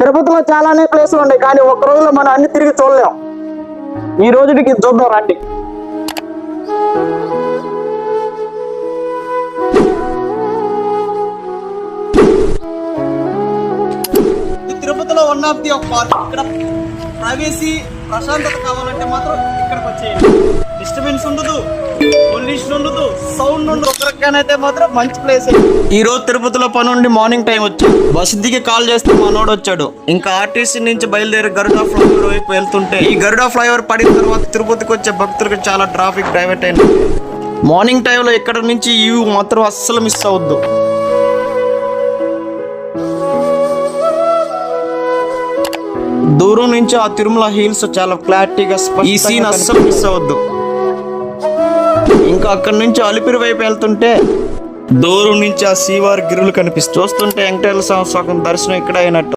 తిరుపతిలో చాలానే ప్లేసులు ఉన్నాయి, కానీ ఒక్క రోజులో మనం అన్ని తిరిగి చూడలేం. ఈ రోజుకి చూద్దాం రండి. తిరుపతిలో వన్ ఆఫ్ ది పార్క్. ఇక్కడ ప్రైవసీ ప్రశాంతత కావాలంటే మాత్రం ఇక్కడికి వచ్చేయండి. డిస్టర్బెన్స్ ఉండదు, పొల్యూషన్ ఉండదు, సౌండ్ ఉండదు. ఒక్కరికైతే మాత్రం మంచి ప్లేస్. ఈ రోజు తిరుపతిలో పని ఉండి మార్నింగ్ టైం వచ్చాడు. బస్ దిగి కాల్ చేస్తే మనోడు వచ్చాడు. ఇంకా ఆర్టీసీ నుంచి బయలుదేరి గరుడా ఫ్లైఓవర్ వైపు వెళ్తుంటే ఈ గరుడా ఫ్లైఓవర్ పడిన తర్వాత తిరుపతికి వచ్చే భక్తులకు చాలా ట్రాఫిక్ డైవర్ట్ అయింది. మార్నింగ్ టైంలో ఇక్కడ నుంచి ఈ వ్యూ మాత్రం అస్సలు మిస్ అవద్దు. దూరం నుంచి ఆ తిరుమల హిల్స్ చాలా క్లారిటీగా ఈ సీన్ అస్సలు మిస్ అవద్దు. ఇంకా అక్కడి నుంచి అలిపిరి వైపు వెళ్తుంటే దూరం నుంచి ఆ శ్రీవారి గిరులు కనిపిస్తూ చూస్తుంటే వెంకటేశ్వర స్వామి దర్శనం ఇక్కడ అయినట్టు.